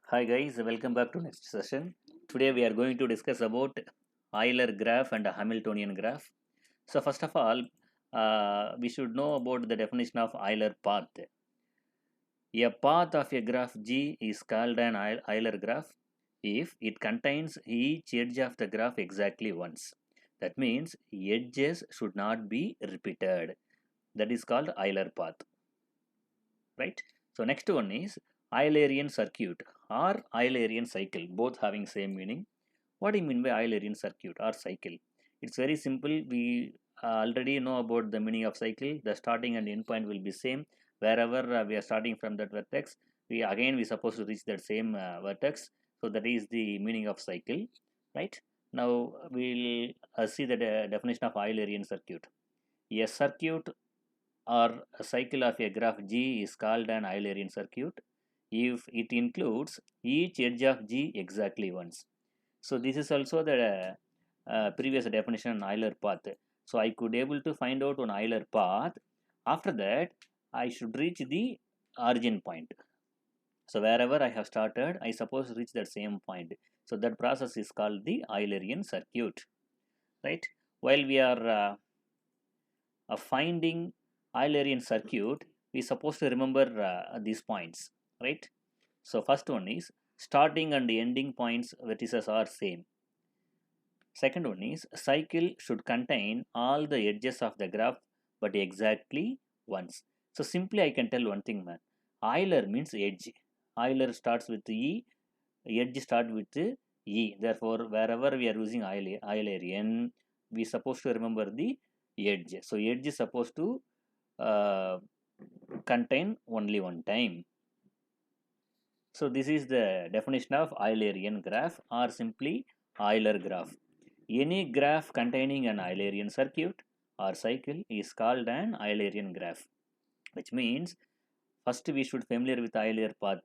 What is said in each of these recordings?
Hi guys, welcome back to next session. Today we are going to discuss about Euler graph and Hamiltonian graph. So first of all, we should know about the definition of Euler path. A path of a graph G is called an Euler graph if it contains each edge of the graph exactly once. That means edges should not be repeated. That is called Euler path, right? So next one is Eulerian circuit or Eulerian cycle, both having same meaning. What do you mean by Eulerian circuit or cycle? It's very simple. We already know about the meaning of cycle. The starting and end point will be same. Wherever we are starting from that vertex, we supposed to reach that same vertex. So that is the meaning of cycle, right? Now we'll see the definition of Eulerian circuit. A circuit or a cycle of a graph G is called an Eulerian circuit if it includes each edge of G exactly once. So this is also the previous definition on Euler path. So I could able to find out on Euler path. After that, I should reach the origin point. So wherever I have started, I suppose reach that same point. So that process is called the Eulerian circuit, right? While we are finding Eulerian circuit, we supposed to remember these points, right? So first one is starting and ending points vertices are same. Second one is cycle should contain all the edges of the graph but exactly once. So simply I can tell one thing, man. Euler means edge. Euler starts with E, edge start with E. Therefore, wherever we are using Eulerian, we supposed to remember the edge. So edge is supposed to uh, contain only one time. So this is the definition of Eulerian graph or simply Euler graph. Any graph containing an Eulerian circuit or cycle is called an Eulerian graph, which means first we should familiar with Euler path.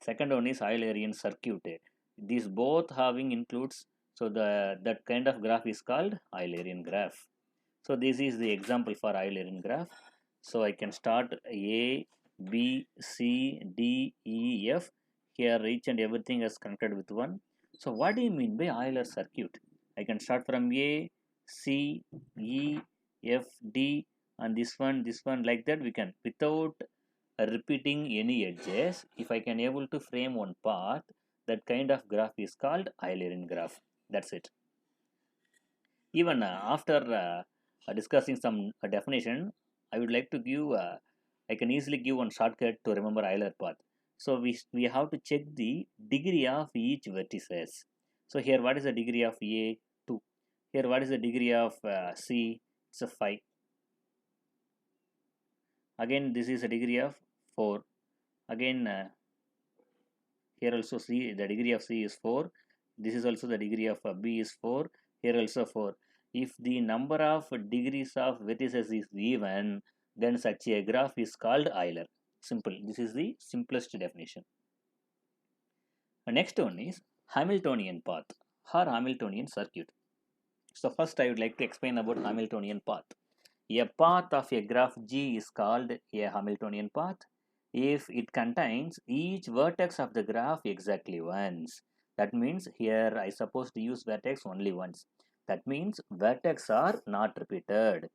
Second one is Eulerian circuit. These both having includes, so the that kind of graph is called Eulerian graph. So this is the example for Eulerian graph. So I can start A, B, C, D, E, F. Here each and everything is connected with one. So what do you mean by Euler circuit? I can start from A, C, E, F, D, and this one like that we can without repeating any edges. If I can able to frame one path, that kind of graph is called Eulerian graph. That's it. Even after discussing some definition, I would like to give, I can easily give one shortcut to remember Euler path. So we have to check the degree of each vertices. So here what is the degree of A? 2. Here what is the degree of C? It's a 5. Again this is a degree of 4. Again here also C, the degree of C is 4. This is also the degree of B is 4. Here also 4. If the number of degrees of vertices is even, then such a graph is called Euler. Simple. This is the simplest definition. The next one is Hamiltonian path or Hamiltonian circuit. So first I would like to explain about Hamiltonian path. A path of a graph G is called a Hamiltonian path if it contains each vertex of the graph exactly once. That means here I suppose to use vertex only once. That means vertex are not repeated.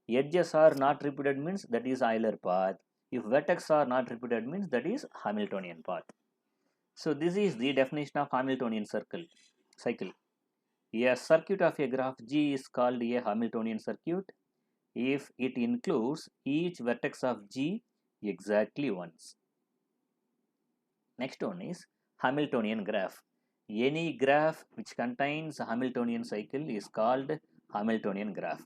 Edges are not repeated means that is Euler path. If vertex are not repeated means that is Hamiltonian path. So this is the definition of Hamiltonian cycle. A circuit of a graph G is called a Hamiltonian circuit if it includes each vertex of G exactly once. Next one is Hamiltonian graph. Any graph which contains a Hamiltonian cycle is called Hamiltonian graph.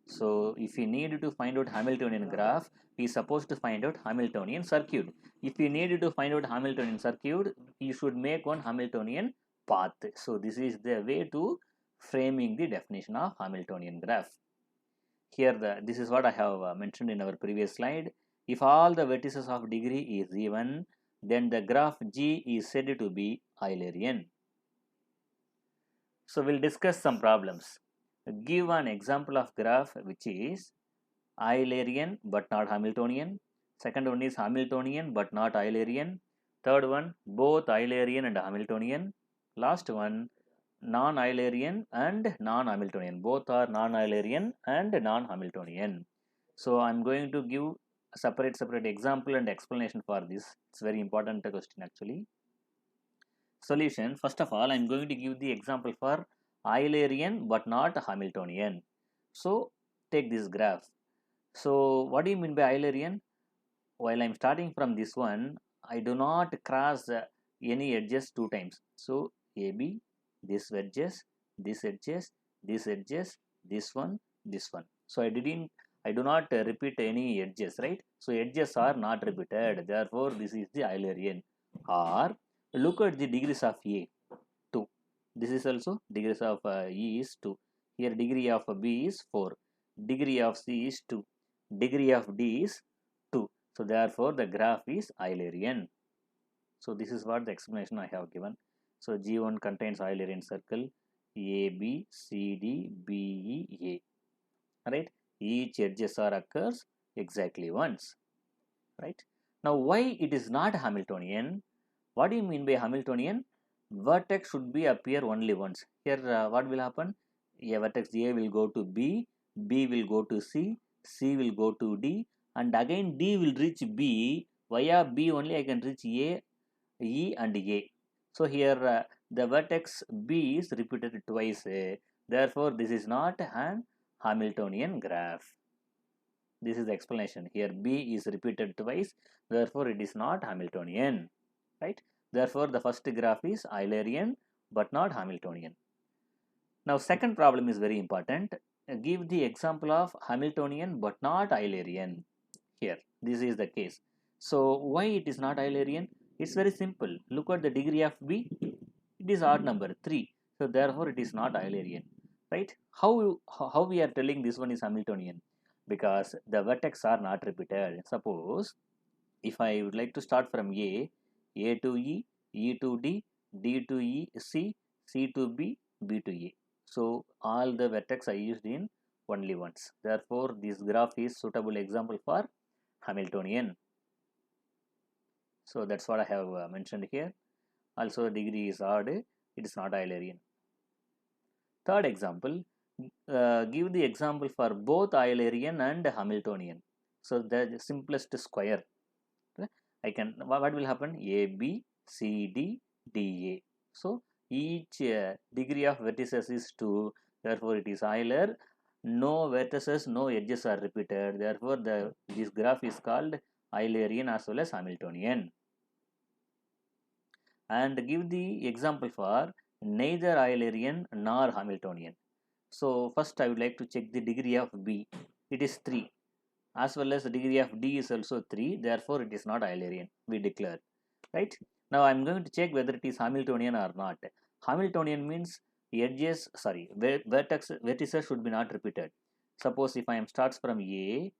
So if you need to find out Hamiltonian graph, we are supposed to find out Hamiltonian circuit. If you need to find out Hamiltonian circuit, you should make one Hamiltonian path. So this is the way to framing the definition of Hamiltonian graph. Here this is what I have mentioned in our previous slide. If all the vertices of degree is even, then the graph G is said to be Eulerian. So we'll discuss some problems. Give an example of graph which is Eulerian but not Hamiltonian. Second one is Hamiltonian but not Eulerian. Third one, both Eulerian and Hamiltonian. Last one, non-Eulerian and non-Hamiltonian. Both are non-Eulerian and non-Hamiltonian. So I'm going to give a separate example and explanation for this. It's very important question actually. Solution, first of all, I'm going to give the example for Eulerian but not Hamiltonian. So take this graph. So what do you mean by Eulerian? While I'm starting from this one, I do not cross any edges two times. So AB, this edges, this edges, this edges, this one, this one. So I do not repeat any edges, right? So edges are not repeated. Therefore, this is the Eulerian. Or look at the degrees of A, 2. This is also degrees of E is 2. Here degree of B is 4. Degree of C is 2. Degree of D is 2. So therefore the graph is Eulerian. So this is what the explanation I have given. So G1 contains Eulerian circle A, B, C, D, B, E, A. Right? Each edges are occurs exactly once. Right? Now why it is not Hamiltonian? What do you mean by Hamiltonian? Vertex should be appear only once. Here what will happen? A vertex A will go to B, B will go to C, C will go to D, and again D will reach B. Via B only I can reach A, E and A. So here the vertex B is repeated twice. Therefore this is not an Hamiltonian graph. This is the explanation. Here B is repeated twice. Therefore it is not Hamiltonian. Right? Therefore the first graph is Eulerian but not Hamiltonian. Now second problem is very important. Give the example of Hamiltonian but not Eulerian. Here this is the case. So why it is not Eulerian? It's very simple. Look at the degree of B. It is odd number 3. So therefore it is not Eulerian. Right? How we are telling this one is Hamiltonian? Because the vertex are not repeated. Suppose if I would like to start from A to E, E to D, D to E, C, C to B, B to A. So all the vertex I used in only once. Therefore, this graph is suitable example for Hamiltonian. So that's what I have mentioned here. Also, degree is odd. It is not Eulerian. Third example, give the example for both Eulerian and Hamiltonian. So the simplest square. I can, what will happen? A, B, C, D, D, A. So each degree of vertices is 2. Therefore, it is Euler. No vertices, no edges are repeated. Therefore, this graph is called Eulerian as well as Hamiltonian. And give the example for neither Eulerian nor Hamiltonian. So first I would like to check the degree of B. It is 3. As well as the degree of D is also 3. Therefore, it is not Eulerian. We declare. Right? Now I am going to check whether it is Hamiltonian or not. Hamiltonian means vertices should be not repeated. Suppose if I am starts from A,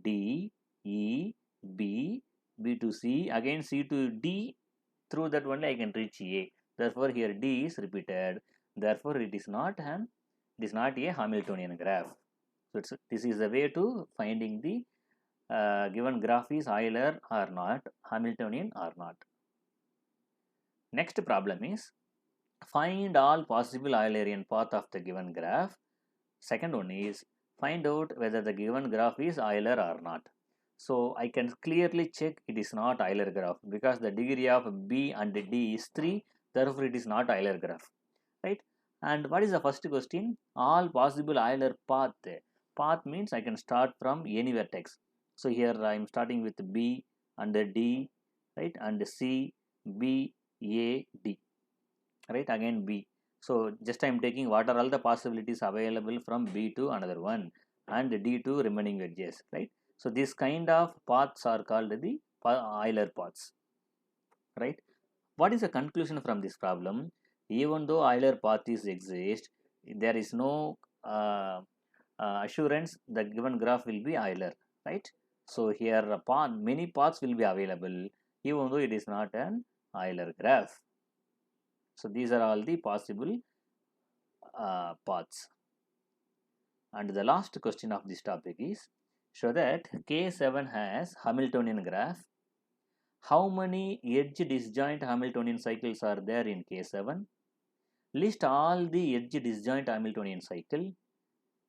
D, E, B, B to C, again C to D, through that only I can reach A. Therefore here D is repeated. Therefore it is not a Hamiltonian graph. So this is the way to finding the given graph is Euler or not, Hamiltonian or not. Next problem is find all possible Eulerian path of the given graph. Second one is find out whether the given graph is Euler or not. So I can clearly check it is not Euler graph because the degree of B and D is 3. Therefore it is not Euler graph. Right? And what is the first question? All possible Euler path. Path means I can start from any vertex. So here I am starting with B and D, right, and C, B, A, D, right, again B. So just I am taking what are all the possibilities available from B to another one and D to remaining edges, right. So this kind of paths are called the Euler paths, right. What is the conclusion from this problem? Even though Euler path is exist, there is no assurance the given graph will be Euler, right. So here many paths will be available even though it is not an Euler graph. So these are all the possible paths. And the last question of this topic is show that K7 has Hamiltonian graph How many edge disjoint Hamiltonian cycles are there in K7? List all the edge disjoint Hamiltonian cycle.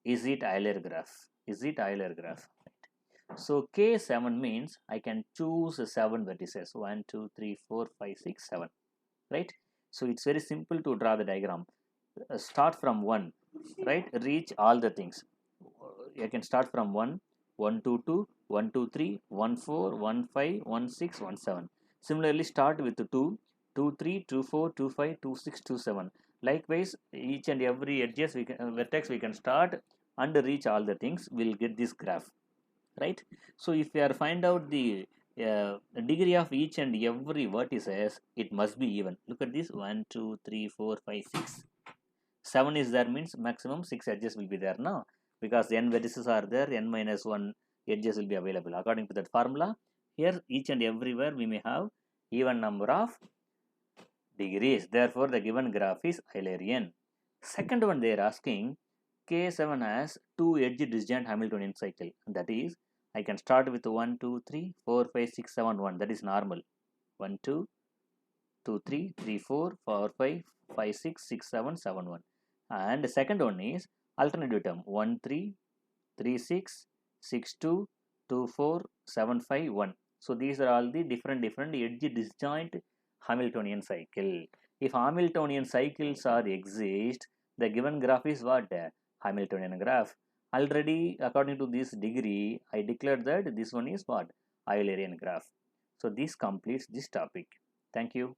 Is it Euler graph? Is it Euler graph? Right. So K7 means I can choose 7 vertices, 1, 2, 3, 4, 5, 6, 7. Right. So it's very simple to draw the diagram. Start from 1, right? Reach all the things. You can start from 1, 1, 2, 2, 1, 2, 3, 1, 4, 1, 5, 1, 6, 1, 7. Similarly, start with 2, 2, 3, 2, 4, 2, 5, 2, 6, 2, 7. Likewise, each and every edges we can, vertex we can start and reach all the things. We'll get this graph, right? So if we are find out the degree of each and every vertices, it must be even. Look at this: 1, 2, 3, 4, 5, 6. 7 is there means maximum 6 edges will be there now, because n vertices are there, n minus 1 edges will be available. According to that formula, here each and everywhere we may have even number of degrees. Therefore, the given graph is Eulerian. Second one, they are asking K7 has 2 edge disjoint Hamiltonian cycle. That is, I can start with 1, 2, 3, 4, 5, 6, 7, 1. That is normal. 1, 2, 2, 3, 3, 4, 4, 5, 5, 6, 6, 7, 7, 1. And the second one is alternative term 1, 3, 3, 6, 6, 2, 2, 4, 7, 5, 1. So these are all the different edge disjoint Hamiltonian cycle. If Hamiltonian cycles are exist, the given graph is what? Hamiltonian graph. Already according to this degree, I declared that this one is what? Eulerian graph. So this completes this topic. Thank you.